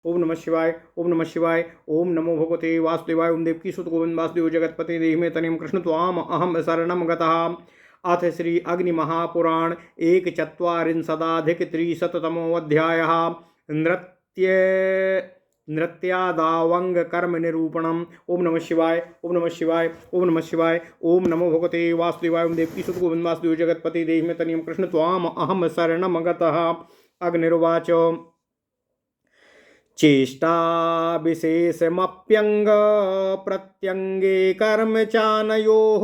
ओम नमः शिवाय। ओम नमः शिवाय। ओम नमो भगवते वासुदेवाय। ओम देवकी सुत गोविंद वासुदेव जगतपति देहि में तनिम कृष्ण त्वाम अहम शरणम गतः। अथ श्री अग्नि महापुराण एक चत्वारिंशदाधिक त्रिशततमोऽध्यायः। नृत्य नृत्यादावंग कर्म निरूपणम। ओम नमः शिवाय। ओम नमः शिवाय। ओम नमः शिवाय। ओम नमो भगवते वासुदेवाय। ओम देवकी सुत गोविंद वासुदेव जगतपति देहि में तनिम कृष्ण त्वाम अहम शरणम गतः। अग्निरुवाच चेष्टा विशेषमप्यंग प्रत्यंगे कर्म चानयोः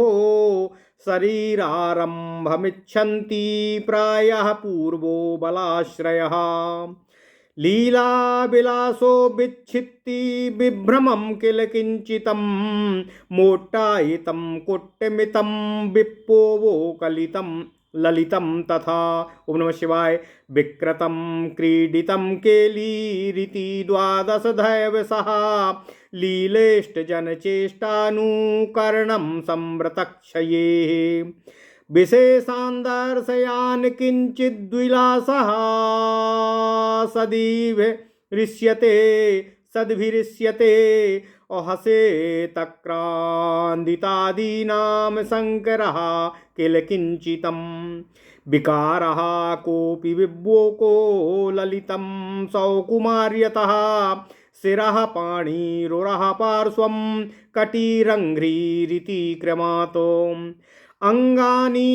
शरीरारंभमिच्छन्ति प्रायः पूर्वो बलाश्रयः लीला विलासो विच्छित्ति विभ्रमं किल किंचितं मोट्टायितं कुट्टमितं विप्पोवो कलितं ललितं तथा। ओम नमः शिवाय। विक्रतं क्रीडितं केलीरिति द्वादश दैवसः लीलेष्टजनचेष्टानुकरणं संवृतक्षये विशेषान्दर्शयान् किञ्चिद्विलासः सद्भिरिष्यते अहसेतक्रान्दितादीनां शङ्करः किल किञ्चितं विकारः कोऽपि विभोको ललितं सौकुमार्यतः शिरः पाणिरुरः पार्श्वं कटिरङ्घ्रिरिति क्रमात् अंगानी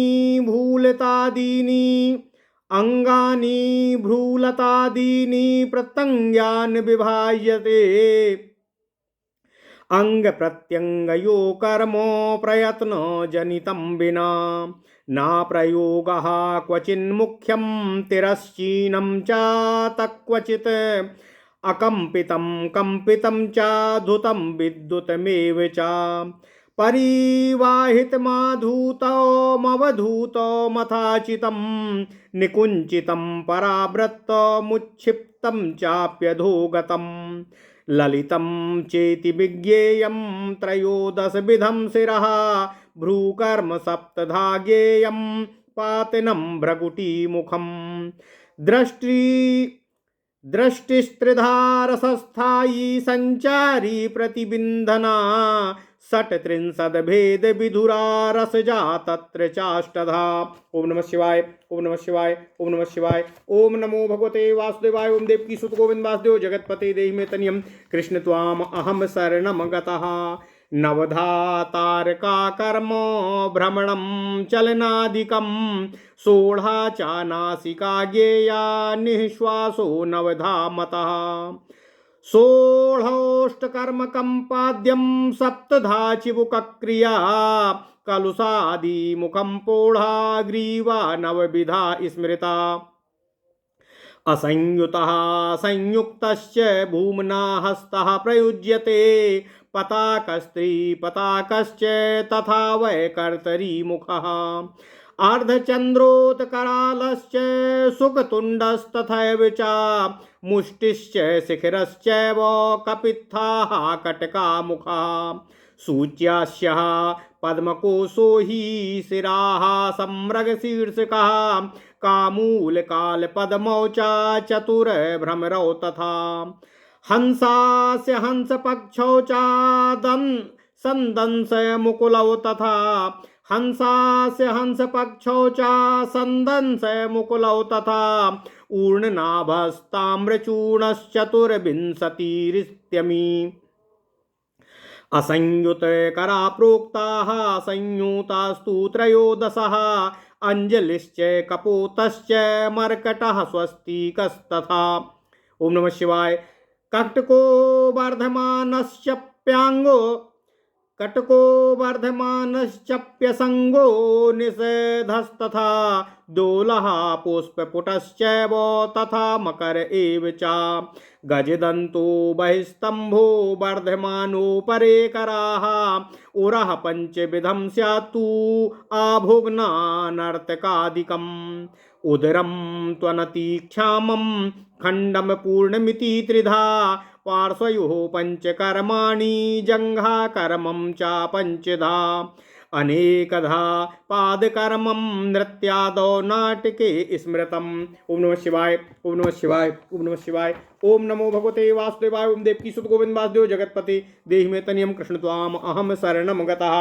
भ्रूलतादीनि प्रत्यङ्गान् विभाज्यते अंग प्रत्यंगयो कर्मो प्रयत्न जनितं विना न प्रयोगः क्वचिन्मुख्यं तिरश्चीनं च तक्वचित् अकम्पितं कंपितं च धुतं विद्युतमेव च परिवाहितमाधूतमवधूतमथाचितं निकुञ्चितं परावृत्तमुच्छिप्तं चाप्यधोगतं ललितं चेति विज्ञेयं त्रयोदशविधं शिरः भ्रूकर्म सप्तधा ज्ञेयं पातिनं भ्रगुटीमुखं दृष्टिस्त्रिधा रसस्थायी संचारी प्रतिबिंधना षट्त्रिंशद्भेद विधुरा रसजा तत्र चाष्टधा। ओम नमः शिवाय। ओम नमः शिवाय। ओम नमः शिवाय। ओम नमो भगवते वासुदेवाय। ओम देवकी सुत गोविंद वासुदेव जगतपते देहि में तनियम कृष्ण त्वाम अहम शरणम गतः। नवधा तारका कर्म भ्रमणं चलनादिकं सोढ़ा चानासिका ज्ञेया निःश्वासो नवधा मतः सोढ़ोष्टकर्मकं पाद्यं सप्तधा चिबुकक्रिया कलुषादिमुखं पोढ़ा ग्रीवा नवविधा स्मृता असंयुतः संयुक्तश्च भूम्ना हस्तः प्रयुज्यते पताकश्च तथा वैकर्तरी मुखः अर्धचन्द्रोत्करालश्च सुखतुण्डस्तथैव च मुष्टिश्च शिखरश्चैव कपित्थाः कटकामुखः सूच्यास्यः पद्मकोशो हि शिराः सम्रगशीर्षकः कामूलकालपद्मौ च चतुर्भ्रमरौ तथा हंसास्य हंसपक्षौ च संदंशमुकुलौ तथा हंसास्य हंसपक्षौ च संदंशमुकुलौ तथा ऊर्णनाभस्ताम्रचूर्णश्चतुर्विंशतिरित्यमी असंयुतकरा प्रोक्ताः संयुतास्तु त्रयोदशः अंजलिश्च कपोतश्च मर्कटः स्वस्तिकस्तथा। ओम नमः शिवाय। कटको वर्धमानश्चप्यसंगो निषेधस्तथा दोलः पुष्पपुटश्चैव तथा मकर एव च गजदन्तो बहिस्तंभो वर्धमानोपरे कराः उरः पंचविधं स्यात्तु आभुग्नानर्तकादिकम् उदरं त्वनतीक्षामं खण्डं पूर्णमिति त्रिधा पार्श्वयोः पंचकर्माणि जङ्घाकर्मं च पंचधा अनेकधा पादकर्मं नृत्यादौ नाटके स्मृतम्। ओम नमः शिवाय, ओम नमः शिवाय, ओम नमः शिवाय। ओम नमो भगवते वासुदेवाय। ओम देवकी सुत गोविंद वासुदेव जगतपते देहि मे तनियम कृष्ण त्वाम अहम शरणम गतः।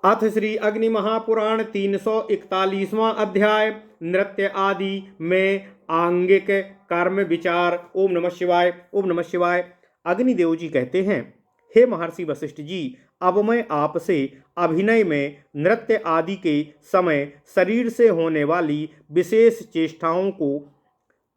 अथ श्री अग्नि महापुराण 341वां अध्याय नृत्य आदि में आंगिक कर्म विचार। ओम नमः शिवाय, ओम नमः शिवाय। अग्निदेव जी कहते हैं, हे महर्षि वशिष्ठ जी, अब मैं आपसे अभिनय में नृत्य आदि के समय शरीर से होने वाली विशेष चेष्टाओं को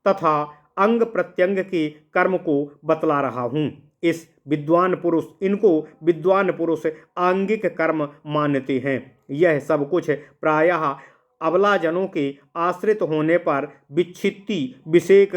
तथा अंग प्रत्यंग के कर्म को बतला रहा हूँ। इनको विद्वान पुरुष आंगिक कर्म मानते हैं। यह सब कुछ प्रायः अबलाजनों के आश्रित होने पर विच्छित्ति विशेष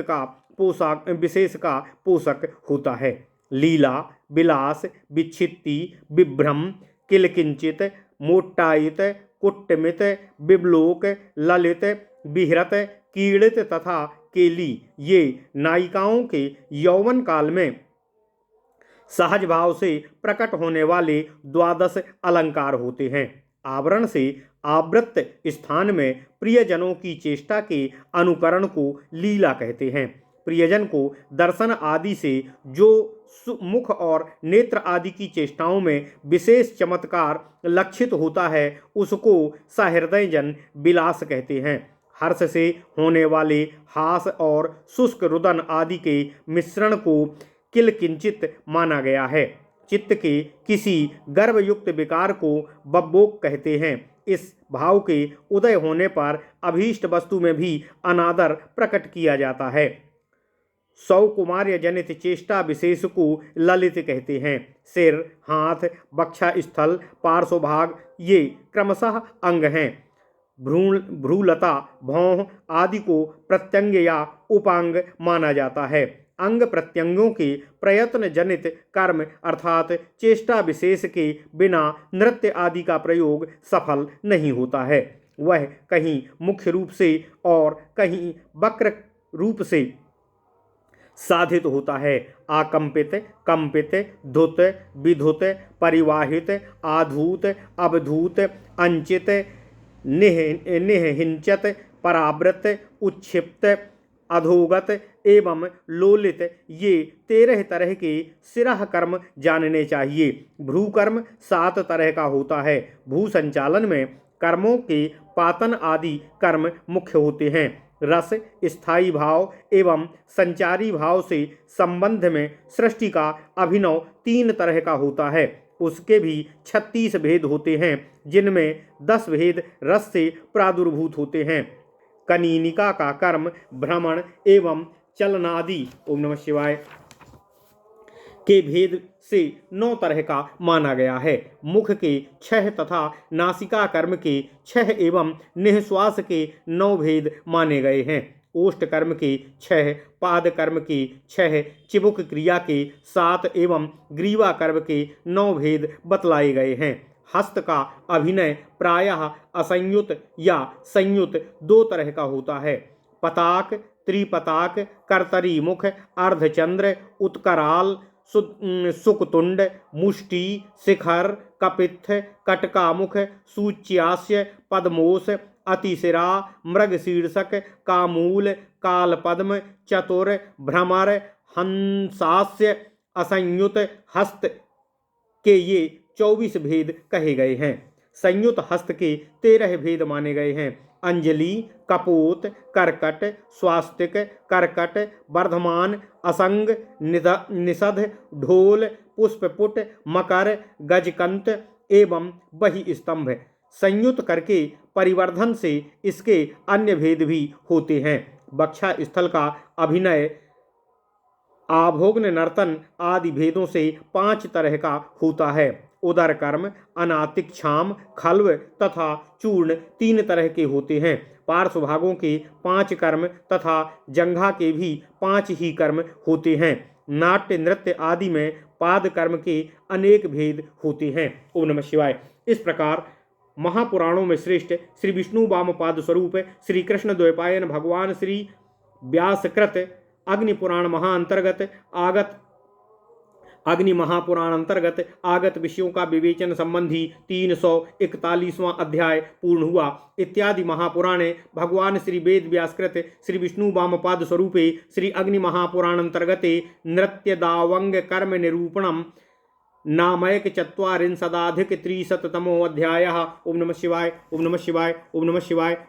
का पोषक होता है। लीला, विलास, विच्छित्ति, विभ्रम, किलकिंचित, मोट्टायित, कुट्टमित, विवलोक, ललित, विहृत, कीड़ित तथा केली ये नायिकाओं के यौवन काल में सहज भाव से प्रकट होने वाले 12 अलंकार होते हैं। आवरण से आवृत स्थान में प्रियजनों की चेष्टा के अनुकरण को लीला कहते हैं। प्रियजन को दर्शन आदि से जो मुख और नेत्र आदि की चेष्टाओं में विशेष चमत्कार लक्षित होता है उसको सहृदयजन विलास कहते हैं। हर्ष से होने वाले हास और शुष्क रुदन आदि के मिश्रण को किलकिंचित माना गया है। चित्त के किसी गर्भयुक्त विकार को बब्बोक कहते हैं। इस भाव के उदय होने पर अभीष्ट वस्तु में भी अनादर प्रकट किया जाता है। सौकुमार्य जनित चेष्टा विशेष को ललित कहते हैं। सिर, हाथ, वक्षा स्थल, पार्श्वभाग ये क्रमशः अंग हैं। भ्रूलता, भौं आदि को प्रत्यंग या उपांग माना जाता है। अंग प्रत्यंगों के प्रयत्न जनित कर्म अर्थात चेष्टा विशेष के बिना नृत्य आदि का प्रयोग सफल नहीं होता है। वह कहीं मुख्य रूप से और कहीं वक्र रूप से साधित होता है। आकंपित, कंपित, धुत, विधुत, परिवाहित, आधूत, अवधूत, अंचित, निहिंचत, परावृत, उच्छिप्त, अधोगत एवं लोलित ये 13 तरह के सिरह कर्म जानने चाहिए। भ्रू कर्म 7 तरह का होता है। भू संचालन में कर्मों के पातन आदि कर्म मुख्य होते हैं। रस, स्थायी भाव एवं संचारी भाव से संबंध में सृष्टि का अभिनव 3 तरह का होता है। उसके भी 36 भेद होते हैं, जिनमें 10 भेद रस से प्रादुर्भूत होते हैं। कनीनिका का कर्म भ्रमण एवं चलनादि ओम नमः शिवाय के भेद से 9 तरह का माना गया है। मुख के 6 तथा नासिका कर्म के 6 एवं निःश्वास के 9 भेद माने गए हैं। ओष्ठ कर्म के 6, पाद कर्म के 6, चिबुक क्रिया के 7 एवं ग्रीवा कर्म के 9 भेद बतलाए गए हैं। हस्त का अभिनय प्रायः असंयुत या संयुत 2 तरह का होता है। पताक, त्रिपताक, कर्तरी मुख, अर्धचंद्र, उत्कराल, सुकतुंड, मुष्टि, शिखर, कपित्थ, कटकामुख, सूच्यास्य, पद्मोस, अतिशिरा, मृगशीर्षक, कामूल, कालपद्म, चतुर, भ्रमर, हंसास्य, असंयुत हस्त के ये 24 भेद कहे गए हैं। संयुत हस्त के 13 भेद माने गए हैं। अंजलि, कपोत, करकट, स्वास्तिक, करकट, वर्धमान, असंग, निषध, ढोल, पुष्पपुट, मकर, गजकंत एवं बही स्तंभ। संयुत करके परिवर्धन से इसके अन्य भेद भी होते हैं। वक्षा स्थल का अभिनय आभोग्न नर्तन आदि भेदों से 5 तरह का होता है। उदर कर्म, अनातिक्षाम, खल्व तथा चूर्ण 3 तरह के होते हैं। पार्श्व भागों के 5 कर्म तथा जंघा के भी 5 ही कर्म होते हैं। नाट्य नृत्य आदि में पाद कर्म के अनेक भेद होते हैं। ओम नमः शिवाय। इस प्रकार महापुराणों में श्रेष्ठ श्री विष्णु वामपाद स्वरूप श्री कृष्ण द्वैपायन भगवान श्री व्यासकृत अग्नि पुराण महाअंतर्गत आगत अग्नि महापुराण अंतर्गत आगत विषयों का विवेचन संबंधी 341वां अध्याय पूर्ण हुआ। इत्यादि महापुराणे भगवान श्री वेद व्यासकृत श्री विष्णु वामपाद स्वरूपे श्री अग्नि महापुराण अंतर्गते नृत्य दावंग कर्म निरूपणम नामैक चत्वारिंशदाधिक त्रिशततमो अध्यायः। ओम नमः शिवाय, ओम नमः शिवाय, ओम नमः शिवाय।